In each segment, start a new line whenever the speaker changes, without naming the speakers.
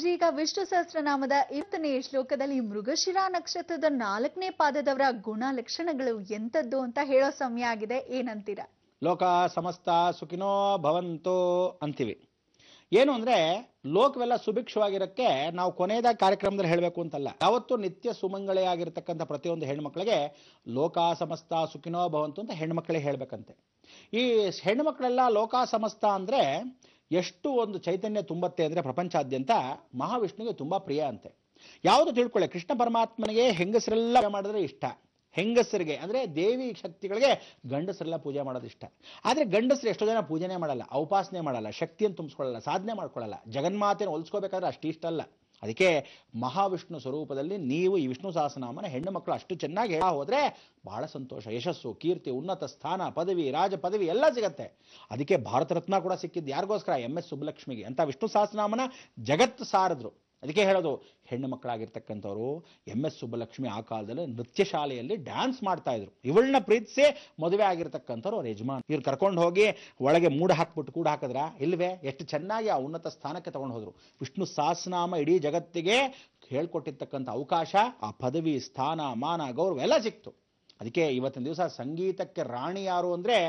ಹಾಗಾದ್ರೆ ಈಗ ವಿಷ್ಣು ಸಹಸ್ರನಾಮದ 20ನೇ ಶ್ಲೋಕದಲ್ಲಿ ಮೃಗಶಿರಾ ನಕ್ಷತ್ರದ 4ನೇ ಪಾದದವರ ಗುಣ ಲಕ್ಷಣಗಳು ಎಂತದ್ದು ಅಂತ ಹೇಳೋ ಸಮಯ ಆಗಿದೆ. ಏನಂತೀರಾ?
ಲೋಕ ಸಮಸ್ತ ಸುಖಿನೋ ಭವಂತು ಅಂತೀವಿ. ಏನು ಅಂದ್ರೆ ಲೋಕವೆಲ್ಲ ಸುಭಿಕ್ಷವಾಗಿರಕ್ಕೆ ನಾವು ಕೊನೆಯದಾಗಿ ಕಾರ್ಯಕ್ರಮದಲ್ಲಿ ಹೇಳಬೇಕು ಅಂತಲ್ಲ. ಯಾವತ್ತೂ ನಿತ್ಯ ಸುಮಂಗಳೆ ಆಗಿರ್ತಕ್ಕಂಥ ಪ್ರತಿಯೊಂದು ಹೆಣ್ಮಕ್ಳಿಗೆ ಲೋಕ ಸಮಸ್ತ ಸುಖಿನೋ ಭವಂತು ಅಂತ ಹೆಣ್ಮಕ್ಳೇ ಹೇಳ್ಬೇಕಂತೆ. ಈ ಹೆಣ್ಮಕ್ಳೆಲ್ಲ ಲೋಕ ಸಮಸ್ತ ಅಂದ್ರೆ ಎಷ್ಟು ಒಂದು ಚೈತನ್ಯ ತುಂಬತ್ತೆ ಅಂದ್ರೆ ಪ್ರಪಂಚಾದ್ಯಂತ ಮಹಾವಿಷ್ಣುವಿಗೆ ತುಂಬಾ ಪ್ರಿಯ ಅಂತೆ. ಯಾವುದು ತಿಳ್ಕೊಳ್ಳಿ, ಕೃಷ್ಣ ಪರಮಾತ್ಮನಿಗೆ ಹೆಂಗಸರೆಲ್ಲ ಮಾಡಿದ್ರೆ ಇಷ್ಟ. ಹೆಂಗಸರಿಗೆ ಅಂದ್ರೆ ದೇವಿ ಶಕ್ತಿಗಳಿಗೆ ಗಂಡಸರೆಲ್ಲ ಪೂಜೆ ಮಾಡೋದು ಇಷ್ಟ. ಆದ್ರೆ ಗಂಡಸರು ಎಷ್ಟೋ ಜನ ಪೂಜೆನೇ ಮಾಡಲ್ಲ, ಉಪಾಸನೆ ಮಾಡಲ್ಲ, ಶಕ್ತಿಯನ್ನು ತುಂಬಿಸ್ಕೊಳ್ಳಲ್ಲ, ಸಾಧನೆ ಮಾಡ್ಕೊಳ್ಳಲ್ಲ. ಜಗನ್ಮಾತೆಯನ್ನು ಹೋಲಿಸ್ಕೋಬೇಕಾದ್ರೆ ಅಷ್ಟು ಇಷ್ಟ ಅಲ್ಲ. ಅದಕ್ಕೆ ಮಹಾವಿಷ್ಣು ಸ್ವರೂಪದಲ್ಲಿ ನೀವು ಈ ವಿಷ್ಣು ಸಹಸ್ರನಾಮನ ಹೆಣ್ಣು ಮಕ್ಕಳು ಅಷ್ಟು ಚೆನ್ನಾಗಿ ಹೇಳ ಹೋದ್ರೆ ಬಹಳ ಸಂತೋಷ, ಯಶಸ್ಸು, ಕೀರ್ತಿ, ಉನ್ನತ ಸ್ಥಾನ, ಪದವಿ, ರಾಜ ಪದವಿ ಎಲ್ಲ ಸಿಗತ್ತೆ. ಅದಕ್ಕೆ ಭಾರತ ರತ್ನ ಕೂಡ ಸಿಕ್ಕಿದ್ದು ಯಾರಿಗೋಸ್ಕರ? MS ಸುಬ್ಬಲಕ್ಷ್ಮಿಗೆ ಅಂತ ವಿಷ್ಣು ಸಹಸ್ರನಾಮನ ಜಗತ್ತು ಸಾರಿದ್ರು. ಅದಕ್ಕೆ ಹೇಳೋದು, ಹೆಣ್ಣು ಮಕ್ಕಳಾಗಿರ್ತಕ್ಕಂಥವ್ರು MS ಸುಬ್ಬಲಕ್ಷ್ಮಿ ಆ ಕಾಲದಲ್ಲಿ ನೃತ್ಯ ಶಾಲೆಯಲ್ಲಿ ಡ್ಯಾನ್ಸ್ ಮಾಡ್ತಾ ಇದ್ರು. ಇವಳನ್ನ ಪ್ರೀತಿಸಿ ಮದುವೆ ಆಗಿರ್ತಕ್ಕಂಥವ್ರು ಅವ್ರ ಯಜಮಾನ್. ಇವ್ರು ಕರ್ಕೊಂಡು ಹೋಗಿ ಒಳಗೆ ಮೂಡ ಹಾಕ್ಬಿಟ್ಟು ಕೂಡ ಹಾಕಿದ್ರ ಇಲ್ವೇ? ಎಷ್ಟು ಚೆನ್ನಾಗಿ ಆ ಉನ್ನತ ಸ್ಥಾನಕ್ಕೆ ತಗೊಂಡು ಹೋದ್ರು. ವಿಷ್ಣು ಸಹಸ್ರನಾಮ ಇಡೀ ಜಗತ್ತಿಗೆ ಹೇಳ್ಕೊಟ್ಟಿರ್ತಕ್ಕಂಥ ಅವಕಾಶ, ಆ ಪದವಿ, ಸ್ಥಾನ, ಮಾನ, ಗೌರವ ಎಲ್ಲ ಸಿಕ್ತು. ಅದಕ್ಕೆ ಇವತ್ತಿನ ದಿವಸ ಸಂಗೀತಕ್ಕೆ ರಾಣಿ ಯಾರು ಅಂದ್ರೆ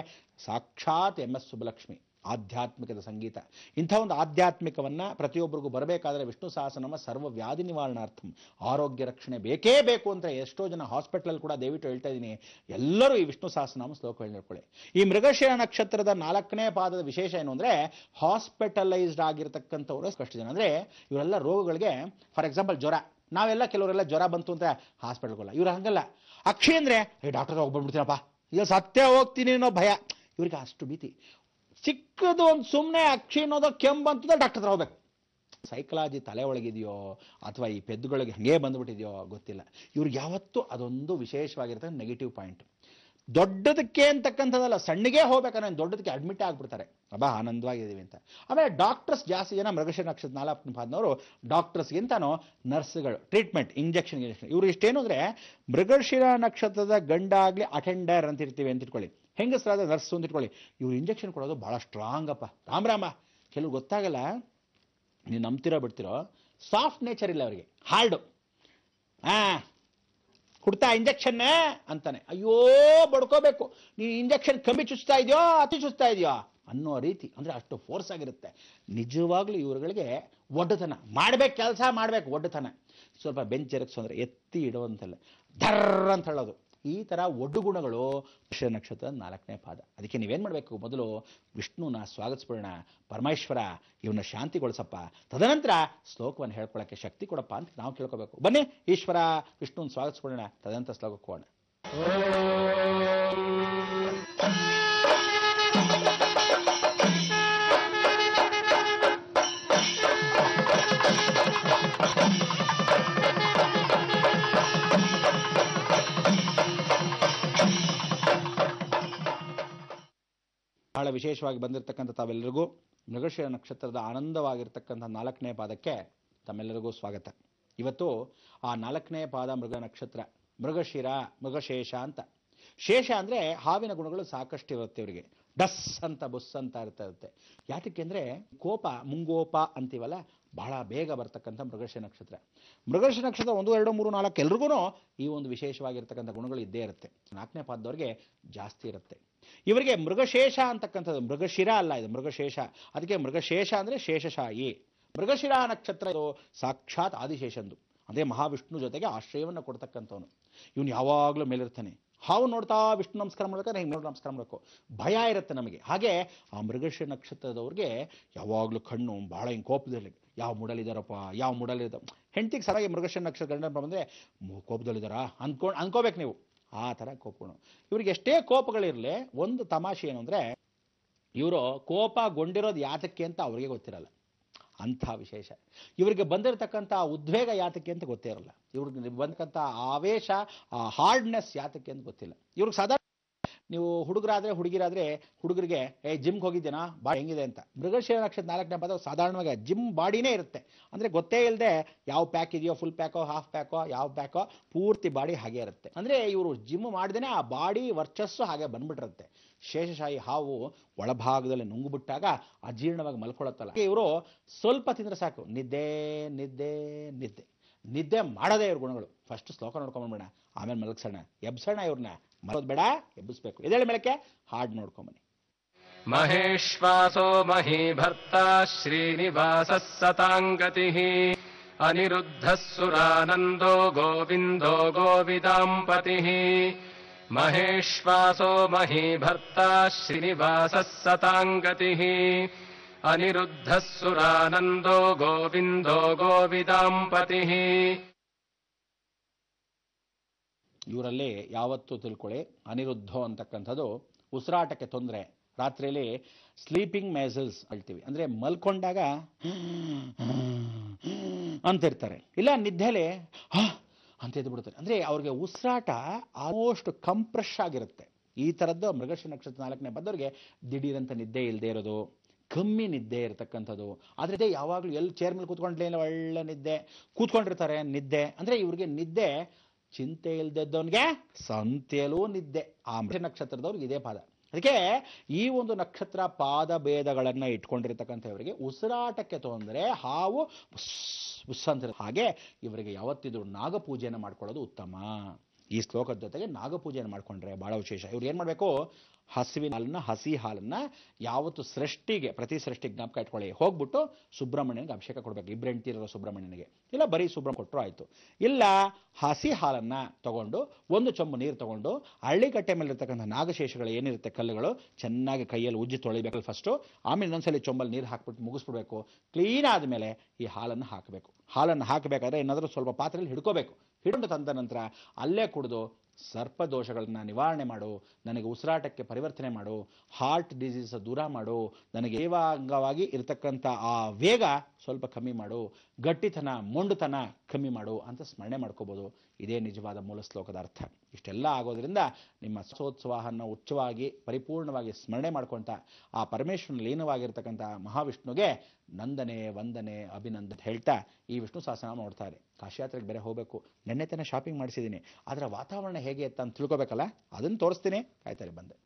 ಸಾಕ್ಷಾತ್ MS ಸುಬ್ಬಲಕ್ಷ್ಮಿ. ಆಧ್ಯಾತ್ಮಿಕದ ಸಂಗೀತ. ಇಂಥ ಒಂದು ಆಧ್ಯಾತ್ಮಿಕವನ್ನ ಪ್ರತಿಯೊಬ್ಬರಿಗೂ ಬರಬೇಕಾದ್ರೆ ವಿಷ್ಣು ಸಹಸ್ರನಾಮ ಸರ್ವ ವ್ಯಾಧಿ ನಿವಾರಣಾರ್ಥಂ, ಆರೋಗ್ಯ ರಕ್ಷಣೆ ಬೇಕೇ ಬೇಕು ಅಂತ ಎಷ್ಟೋ ಜನ ಹಾಸ್ಪಿಟಲ್ ಕೂಡ ದಯವಿಟ್ಟು ಹೇಳ್ತಾ ಇದ್ದೀನಿ, ಎಲ್ಲರೂ ಈ ವಿಷ್ಣು ಸಹಸ್ರನಾಮ ಶ್ಲೋಕ ಹೇಳ್ಕೊಳ್ಳಿ. ಈ ಮೃಗಶಿರ ನಕ್ಷತ್ರದ 4ನೇ ಪಾದದ ವಿಶೇಷ ಏನು ಅಂದ್ರೆ ಹಾಸ್ಪಿಟಲೈಸ್ಡ್ ಆಗಿರ್ತಕ್ಕಂಥವ್ರು ಕಷ್ಟ ಜನ. ಅಂದ್ರೆ ಇವರೆಲ್ಲ ರೋಗಗಳಿಗೆ, ಫಾರ್ ಎಕ್ಸಾಂಪಲ್ ಜ್ವರ, ನಾವೆಲ್ಲ ಕೆಲವರೆಲ್ಲ ಜ್ವರ ಬಂತು ಅಂತ ಹಾಸ್ಪಿಟಲ್ಗೋಲ್ಲ. ಇವ್ರು ಹಂಗಲ್ಲ. ಅಕ್ಷಿ ಅಂದ್ರೆ ಡಾಕ್ಟರ್ ಹೋಗ್ಬಿಡ್ತೀನಪ್ಪ, ಈಗ ಸತ್ಯ ಹೋಗ್ತೀನಿ ಅನ್ನೋ ಭಯ. ಇವ್ರಿಗೆ ಅಷ್ಟು ಭೀತಿ. ಚಿಕ್ಕದು ಒಂದು ಸುಮ್ಮನೆ ಅಕ್ಷಿ ಅನ್ನೋದು ಕೆಂಬಂತದ ಡಾಕ್ಟರ್ ಹತ್ರ ಹೋಗ್ಬೇಕು. ಸೈಕಲಾಜಿ ತಲೆ ಒಳಗಿದೆಯೋ ಅಥವಾ ಈ ಪೆದ್ದುಗಳಿಗೆ ಹಂಗೆ ಬಂದ್ಬಿಟ್ಟಿದೆಯೋ ಗೊತ್ತಿಲ್ಲ. ಇವ್ರಿಗೆ ಯಾವತ್ತೂ ಅದೊಂದು ವಿಶೇಷವಾಗಿರ್ತಕ್ಕ ನೆಗೆಟಿವ್ ಪಾಯಿಂಟ್. ದೊಡ್ಡದಕ್ಕೆ ಅಂತಕ್ಕಂಥದ್ದಲ್ಲ, ಸಣ್ಣಗೆ ಹೋಗ್ಬೇಕನ್ನೋ ದೊಡ್ಡದಕ್ಕೆ ಅಡ್ಮಿಟ್ ಆಗ್ಬಿಡ್ತಾರೆ. ಅಬ್ಬಾ ಆನಂದವಾಗಿದ್ದೀವಿ ಅಂತ. ಆಮೇಲೆ ಡಾಕ್ಟರ್ಸ್ ಜಾಸ್ತಿ ಜನ ಮೃಗಶಿರ ನಕ್ಷತ್ರ 4ನೇ ಪಾದದವರು ಡಾಕ್ಟರ್ಸ್ಗಿಂತನೂ ನರ್ಸ್ಗಳು, ಟ್ರೀಟ್ಮೆಂಟ್, ಇಂಜೆಕ್ಷನ್. ಇವ್ರು ಇಷ್ಟೇನು ಅಂದ್ರೆ ಮೃಗಶಿರ ನಕ್ಷತ್ರದ ಗಂಡ ಆಗ್ಲಿ ಅಟೆಂಡರ್ ಅಂತ ಇರ್ತೀವಿ ಅಂತ ಇಟ್ಕೊಳ್ಳಿ, ಹೆಂಗಸರಾದ ನರ್ಸ್ ಅಂತ ಇಟ್ಕೊಳ್ಳಿ. ಇವ್ರು ಇಂಜೆಕ್ಷನ್ ಕೊಡೋದು ಬಹಳ ಸ್ಟ್ರಾಂಗ್ ಅಪ್ಪ. ರಾಮ ಕೆಲವು ಗೊತ್ತಾಗಲ್ಲ, ನೀವು ನಂಬ್ತಿರೋ ಬಿಡ್ತಿರೋ, ಸಾಫ್ಟ್ ನೇಚರ್ ಇಲ್ಲ ಅವರಿಗೆ, ಹಾರ್ಡು. ಕೊಡ್ತಾ ಇಂಜೆಕ್ಷನ್ ಅಂತಾನೆ, ಅಯ್ಯೋ ಬಡ್ಕೋಬೇಕು, ನೀನು ಇಂಜೆಕ್ಷನ್ ಕಮ್ಮಿ ಚುಚ್ತಾ ಇದೆಯೋ ಅತಿ ಚುಚ್ತಾ ಇದೆಯೋ ಅನ್ನೋ ರೀತಿ. ಅಂದ್ರೆ ಅಷ್ಟು ಫೋರ್ಸ್ ಆಗಿರುತ್ತೆ. ನಿಜವಾಗ್ಲೂ ಇವರುಗಳಿಗೆ ಒಡ್ಡತನ ಮಾಡ್ಬೇಕು, ಕೆಲಸ ಮಾಡ್ಬೇಕು, ಒಡ್ಡತನ. ಸ್ವಲ್ಪ ಬೆಂಚ್ ಎರಕ್ಸು ಅಂದ್ರೆ ಎತ್ತಿ ಇಡುವಂತಲ್ಲ, ಧರ್ರ ಅಂತ ಹೇಳೋದು. ಈ ತರ ಒಡ್ಡು ಗುಣಗಳು ವೃಷಭ ನಕ್ಷತ್ರದ 4ನೇ ಪಾದ. ಅದಕ್ಕೆ ನೀವೇನ್ ಮಾಡ್ಬೇಕು, ಮೊದಲು ವಿಷ್ಣುನ ಸ್ವಾಗತಿಸ್ಬಿಡೋಣ, ಪರಮೇಶ್ವರ ಇವನ್ನ ಶಾಂತಿಗೊಳಿಸಪ್ಪ, ತದನಂತರ ಶ್ಲೋಕವನ್ನು ಹೇಳ್ಕೊಳ್ಳೋಕ್ಕೆ ಶಕ್ತಿ ಕೊಡಪ್ಪ ಅಂತ ನಾವು ಕೇಳ್ಕೋಬೇಕು. ಬನ್ನಿ ಈಶ್ವರ ವಿಷ್ಣುನ ಸ್ವಾಗತಿಸ್ಬಿಡೋಣ, ತದನಂತರ ಶ್ಲೋಕಕ್ಕೆ ಹೋಗೋಣ. ಬಹಳ ವಿಶೇಷವಾಗಿ ಬಂದಿರತಕ್ಕಂಥ ತಾವೆಲ್ಲರಿಗೂ ಮೃಗಶಿರ ನಕ್ಷತ್ರದ ಆನಂದವಾಗಿರ್ತಕ್ಕಂಥ 4ನೇ ಪಾದಕ್ಕೆ ತಮ್ಮೆಲ್ಲರಿಗೂ ಸ್ವಾಗತ. ಇವತ್ತು ಆ 4ನೇ ಪಾದ ಮೃಗ ನಕ್ಷತ್ರ, ಮೃಗಶಿರ, ಮೃಗಶೇಷ ಅಂತ. ಶೇಷ ಅಂದ್ರೆ ಹಾವಿನ ಗುಣಗಳು ಸಾಕಷ್ಟು ಇರುತ್ತೆ ಇವರಿಗೆ. ಡಸ್ ಅಂತ ಬುಸ್ ಅಂತ ಇರುತ್ತೆ. ಯಾತಕ್ಕೆ ಅಂದ್ರೆ ಕೋಪ, ಮುಂಗೋಪ ಅಂತೀವಲ್ಲ, ಬಹಳ ಬೇಗ ಬರ್ತಕ್ಕಂಥ ಮೃಗಶಿರ ನಕ್ಷತ್ರ. ಮೃಗಶಿರ ನಕ್ಷತ್ರ 1, 2, 3, 4 ಎಲ್ರಿಗೂ ಈ ಒಂದು ವಿಶೇಷವಾಗಿರ್ತಕ್ಕಂಥ ಗುಣಗಳು ಇದ್ದೇ ಇರುತ್ತೆ. 4ನೇ ಪಾದದವ್ರಿಗೆ ಜಾಸ್ತಿ ಇರುತ್ತೆ. ಇವರಿಗೆ ಮೃಗಶೇಷ ಅಂತಕ್ಕಂಥದ್ದು, ಮೃಗಶಿರ ಅಲ್ಲ, ಇದು ಮೃಗಶೇಷ. ಅದಕ್ಕೆ ಮೃಗಶೇಷ ಅಂದ್ರೆ ಶೇಷಶಾಹಿ. ಮೃಗಶಿರ ನಕ್ಷತ್ರ ಇದು ಸಾಕ್ಷಾತ್ ಆದಿಶೇಷಂದು, ಅದೇ ಮಹಾವಿಷ್ಣು ಜೊತೆಗೆ ಆಶ್ರಯವನ್ನು ಕೊಡ್ತಕ್ಕಂಥವನು. ಇವನು ಯಾವಾಗಲೂ ಮೇಲಿರ್ತಾನೆ. ಹಾವು ನೋಡ್ತಾ ವಿಷ್ಣು ನಮಸ್ಕಾರ ಮಾಡ್ಬೇಕಾದ್ರೆ ಹಿಂಗೆ ನೋಡಿ ನಮಸ್ಕಾರ ಮಾಡಬೇಕು, ಭಯ ಇರುತ್ತೆ ನಮಗೆ. ಹಾಗೆ ಆ ಮೃಗಶಿರ ನಕ್ಷತ್ರದವ್ರಿಗೆ ಯಾವಾಗಲೂ ಕಣ್ಣು ಬಹಳ ಹಿಂಗೆ ಕೋಪದಲ್ಲಿ, ಯಾವ ಮೂಡಲಿದ್ದಾರಪ್ಪ, ಯಾವ ಮೂಡಲಿದ್ದಾರೆ. ಹೆಂಡತಿಗೆ ಸರಿಯಾಗಿ ಮೃಗಶಿರ ನಕ್ಷತ್ರ ಗಂಡ ಬಂದರೆ ಕೋಪದಲ್ಲಿದ್ದಾರಾ ಅನ್ಕೋಬೇಕು ನೀವು. ಆ ಥರ ಕೋಪಗಳು ಇವ್ರಿಗೆ. ಎಷ್ಟೇ ಕೋಪಗಳಿರಲಿ, ಒಂದು ತಮಾಷೆ ಏನು ಅಂದರೆ ಇವರು ಕೋಪಗೊಂಡಿರೋದು ಯಾತಕ್ಕೆ ಅಂತ ಅವ್ರಿಗೆ ಗೊತ್ತಿರಲ್ಲ. ಅಂಥ ವಿಶೇಷ. ಇವರಿಗೆ ಬಂದಿರತಕ್ಕಂಥ ಉದ್ವೇಗ ಯಾತಕ್ಕೆ ಅಂತ ಗೊತ್ತೇ ಇರಲ್ಲ. ಇವ್ರಿಗೆ ಬಂದಕ್ಕಂಥ ಆವೇಶ, ಆ ಹಾರ್ಡ್ನೆಸ್ ಯಾತಕ್ಕೆ ಅಂತ ಗೊತ್ತಿಲ್ಲ. ಇವ್ರಿಗೆ ಸಾಧಾರಣ ನೀವು ಹುಡುಗರಾದ್ರೆ ಹುಡುಗಿರಾದ್ರೆ ಹುಡುಗರಿಗೆ ಜಿಮ್ಗೆ ಹೋಗಿದ್ದೇನಾ, ಬಾಡಿ ಹೆಂಗಿದೆ ಅಂತ. ಮೃಗಶಿರ ನಕ್ಷತ್ರ 4ನೇ ಪಾದ ಸಾಧಾರಣವಾಗಿ ಜಿಮ್ ಬಾಡಿನೇ ಇರುತ್ತೆ. ಅಂದ್ರೆ ಗೊತ್ತೇ ಇಲ್ಲದೆ ಯಾವ ಪ್ಯಾಕ್ ಇದೆಯೋ, ಫುಲ್ ಪ್ಯಾಕೋ, ಹಾಫ್ ಪ್ಯಾಕೋ, ಯಾವ ಪ್ಯಾಕೋ, ಪೂರ್ತಿ ಬಾಡಿ ಹಾಗೆ ಇರುತ್ತೆ. ಅಂದ್ರೆ ಇವರು ಜಿಮ್ ಮಾಡ್ದೇನೆ ಆ ಬಾಡಿ ವರ್ಚಸ್ಸು ಹಾಗೆ ಬಂದ್ಬಿಟ್ಟಿರುತ್ತೆ. ಶೇಷಶಾಹಿ ಹಾವು ಒಳಭಾಗದಲ್ಲಿ ನುಂಗುಬಿಟ್ಟಾಗ ಅಜೀರ್ಣವಾಗಿ ಮಲ್ಕೊಳ್ಳುತ್ತಲ್ಲ, ಇವರು ಸ್ವಲ್ಪ ತಿಂದರೆ ಸಾಕು ನಿದ್ದೆ ನಿದ್ದೆ ನಿದ್ದೆ ನಿದ್ದೆ ಮಾಡೋದೇ ಇವ್ರ ಗುಣಗಳು. ಫಸ್ಟ್ ಶ್ಲೋಕ ನೋಡ್ಕೊಂಬಂದ್ಬೇಡ, ಆಮೇಲೆ ಮಲಗ್ಸೋಣ, ಎಬ್ಸೋಣ ಇವ್ರನ್ನ. ಮಲಗೋದು ಬೇಡ, ಎಬ್ಬಿಸ್ಬೇಕು. ಇದೇಳಿ ಮೇಳಕ್ಕೆ ಹಾಡು ನೋಡ್ಕೊಂಬನ್ನಿ.
ಮಹೇಶ್ವಾಸೋ ಮಹೀಭರ್ತ ಶ್ರೀನಿವಾಸಃ ಸತಾಂಗತಿಃ ಅನಿರುದ್ಧಃ ಸುರಾನಂದೋ ಗೋವಿಂದೋ ಗೋವಿದಾಂಪತಿಃ. ಮಹೇಶ್ವಾಸೋ ಮಹೀಭರ್ತ ಶ್ರೀನಿವಾಸಃ ಸತಾಂಗತಿಃ ಅನಿರುದ್ಧಃ ಸುರಾನಂದೋ ಗೋವಿಂದೋ ಗೋವಿದಾಂಪತಿಃ.
ಇವರಲ್ಲಿ ಯಾವತ್ತೂ ತಿಳ್ಕೊಳ್ಳಿ, ಅನಿರುದ್ಧೋ ಅಂತಕ್ಕಂಥದ್ದು ಉಸಿರಾಟಕ್ಕೆ ತೊಂದರೆ. ರಾತ್ರಿಯಲ್ಲಿ ಸ್ಲೀಪಿಂಗ್ ಮ್ಯಾಸಲ್ಸ್ ಹೇಳ್ತೀವಿ, ಅಂದರೆ ಮಲ್ಕೊಂಡಾಗ ಅಂತಿರ್ತಾರೆ, ಇಲ್ಲ ನಿದ್ದೆಲೆ ಅಂತ ಎದ್ದು ಬಿಡ್ತಾರೆ. ಅಂದರೆ ಅವ್ರಿಗೆ ಉಸಿರಾಟ ಆಲ್ಮೋಸ್ಟ್ ಕಂಪ್ರೆಶ್ ಆಗಿರುತ್ತೆ. ಈ ಥರದ್ದು ಮೃಗಶಿರ ನಕ್ಷತ್ರ 4ನೇ ಪಾದದವರಿಗೆ ದಿಢೀರಂತ ನಿದ್ದೆ ಇಲ್ಲದೆ ಇರೋದು, ಕಮ್ಮಿ ನಿದ್ದೆ ಇರತಕ್ಕಂಥದ್ದು. ಆದರೆ ಯಾವಾಗಲೂ ಎಲ್ಲಿ ಚೇರ್ ಮೇಲೆ ಕೂತ್ಕೊಂಡ್ಲೇ ಒಳ್ಳೆ ನಿದ್ದೆ, ಕೂತ್ಕೊಂಡಿರ್ತಾರೆ ನಿದ್ದೆ. ಅಂದರೆ ಇವ್ರಿಗೆ ನಿದ್ದೆ ಚಿಂತೆ ಇಲ್ದದ್ದವನಿಗೆ ಸಂತೆಯಲ್ಲೂ ನಿದ್ದೆ. ಆ ನಕ್ಷತ್ರದವ್ರಿಗೆ ಇದೇ ಪಾದ. ಅದಕ್ಕೆ ಈ ಒಂದು ನಕ್ಷತ್ರ ಪಾದ ಭೇದಗಳನ್ನ ಇಟ್ಕೊಂಡಿರ್ತಕ್ಕಂಥವರಿಗೆ ಉಸಿರಾಟಕ್ಕೆ ತೊಂದರೆ, ಹಾವು ಉಸ್ ಅಂತ. ಹಾಗೆ ಇವರಿಗೆ ಯಾವತ್ತಿದ್ರು ನಾಗಪೂಜೆಯನ್ನು ಮಾಡ್ಕೊಳ್ಳೋದು ಉತ್ತಮ. ಈ ಶ್ಲೋಕದ ಜೊತೆಗೆ ನಾಗಪೂಜೆಯನ್ನು ಮಾಡ್ಕೊಂಡ್ರೆ ಬಹಳ ವಿಶೇಷ. ಇವ್ರು ಏನು ಮಾಡಬೇಕು, ಹಸುವಿನ ಹಾಲನ್ನ, ಹಸಿ ಹಾಲನ್ನ ಯಾವತ್ತು ಸೃಷ್ಟಿಗೆ, ಪ್ರತಿ ಸೃಷ್ಟಿಗೆ ಜ್ಞಾಪಕ ಇಟ್ಕೊಳ್ಳಿ, ಹೋಗ್ಬಿಟ್ಟು ಸುಬ್ರಹ್ಮಣ್ಯನಿಗೆ ಅಭಿಷೇಕ ಕೊಡಬೇಕು. ಇಬ್ಬರು ಹೆಂಡ್ತಿರೋ ಸುಬ್ರಹ್ಮಣ್ಯನಿಗೆ, ಇಲ್ಲ ಬರೀ ಸುಬ್ರಹ್ಮಣ್ಯ ಕೊಟ್ಟರು ಆಯಿತು. ಇಲ್ಲ ಹಸಿ ಹಾಲನ್ನ ತಗೊಂಡು 1 ಚೊಂಬು ನೀರು ತಗೊಂಡು ಹಳ್ಳಿಕಟ್ಟೆ ಮೇಲೆ ಇರ್ತಕ್ಕಂಥ ನಾಗಶೇಷಗಳು ಏನಿರುತ್ತೆ ಕಲ್ಲುಗಳು ಚೆನ್ನಾಗಿ ಕೈಯಲ್ಲಿ ಉಜ್ಜಿ ತೊಳಿಬೇಕು ಫಸ್ಟು. ಆಮೇಲೆ ಇನ್ನೊಂದ್ಸಲಿ ಚೊಂಬಲ್ಲಿ ನೀರು ಹಾಕ್ಬಿಟ್ಟು ಮುಗಿಸ್ಬಿಡ್ಬೇಕು. ಕ್ಲೀನ್ ಆದಮೇಲೆ ಈ ಹಾಲನ್ನು ಹಾಕಬೇಕು. ಹಾಲನ್ನು ಹಾಕಬೇಕಾದ್ರೆ ಏನಾದರೂ ಸ್ವಲ್ಪ ಪಾತ್ರೆಯಲ್ಲಿ ಹಿಡ್ಕೋಬೇಕು. ಹಿಡಿದು ತಂದ ನಂತರ ಅಲ್ಲೇ ಕುಡಿದು ಸರ್ಪದೋಷಗಳನ್ನ ನಿವಾರಣೆ ಮಾಡು, ನನಗೆ ಉಸಿರಾಟಕ್ಕೆ ಪರಿವರ್ತನೆ ಮಾಡು, ಹಾರ್ಟ್ ಡಿಸೀಸ್ ದೂರ ಮಾಡು, ನನಗೆ ದೇವಾಂಗವಾಗಿ ಇರತಕ್ಕಂಥ ಆ ವೇಗ ಸ್ವಲ್ಪ ಕಮ್ಮಿ ಮಾಡು, ಗಟ್ಟಿತನ ಮೊಂಡುತನ ಕಮ್ಮಿ ಮಾಡು ಅಂತ ಸ್ಮರಣೆ ಮಾಡ್ಕೋಬೋದು. ಇದೇ ನಿಜವಾದ ಮೂಲ ಶ್ಲೋಕದ ಅರ್ಥ. ಇಷ್ಟೆಲ್ಲ ಆಗೋದ್ರಿಂದ ನಿಮ್ಮ ಸೋತ್ಸವವನ್ನು ಉಚ್ಚವಾಗಿ ಪರಿಪೂರ್ಣವಾಗಿ ಸ್ಮರಣೆ ಮಾಡ್ಕೊತ ಆ ಪರಮೇಶ್ವರನ ಲೀನವಾಗಿರ್ತಕ್ಕಂಥ ಮಹಾವಿಷ್ಣುಗೆ ನಂದನೆ ವಂದನೆ ಅಭಿನಂದನೆ ಹೇಳ್ತಾ ಈ ವಿಷ್ಣು ಸಹಸ್ರನಾಮ ನೋಡ್ತಾ ಇದೆ. ಕಾಶಿಯಾತ್ರೆಗೆ ಬೇರೆ ಹೋಗಬೇಕು. ನೆನ್ನೆ ತಾನೇ ಶಾಪಿಂಗ್ ಮಾಡಿಸಿದ್ದೀನಿ. ಅದರ ವಾತಾವರಣ ಹೇಗೆ ಅಂತ ತಿಳ್ಕೊಬೇಕಲ್ಲ, ಅದನ್ನು ತೋರಿಸ್ತೀನಿ. ಕಾಯ್ತಾರೆ ಬಂದೆ.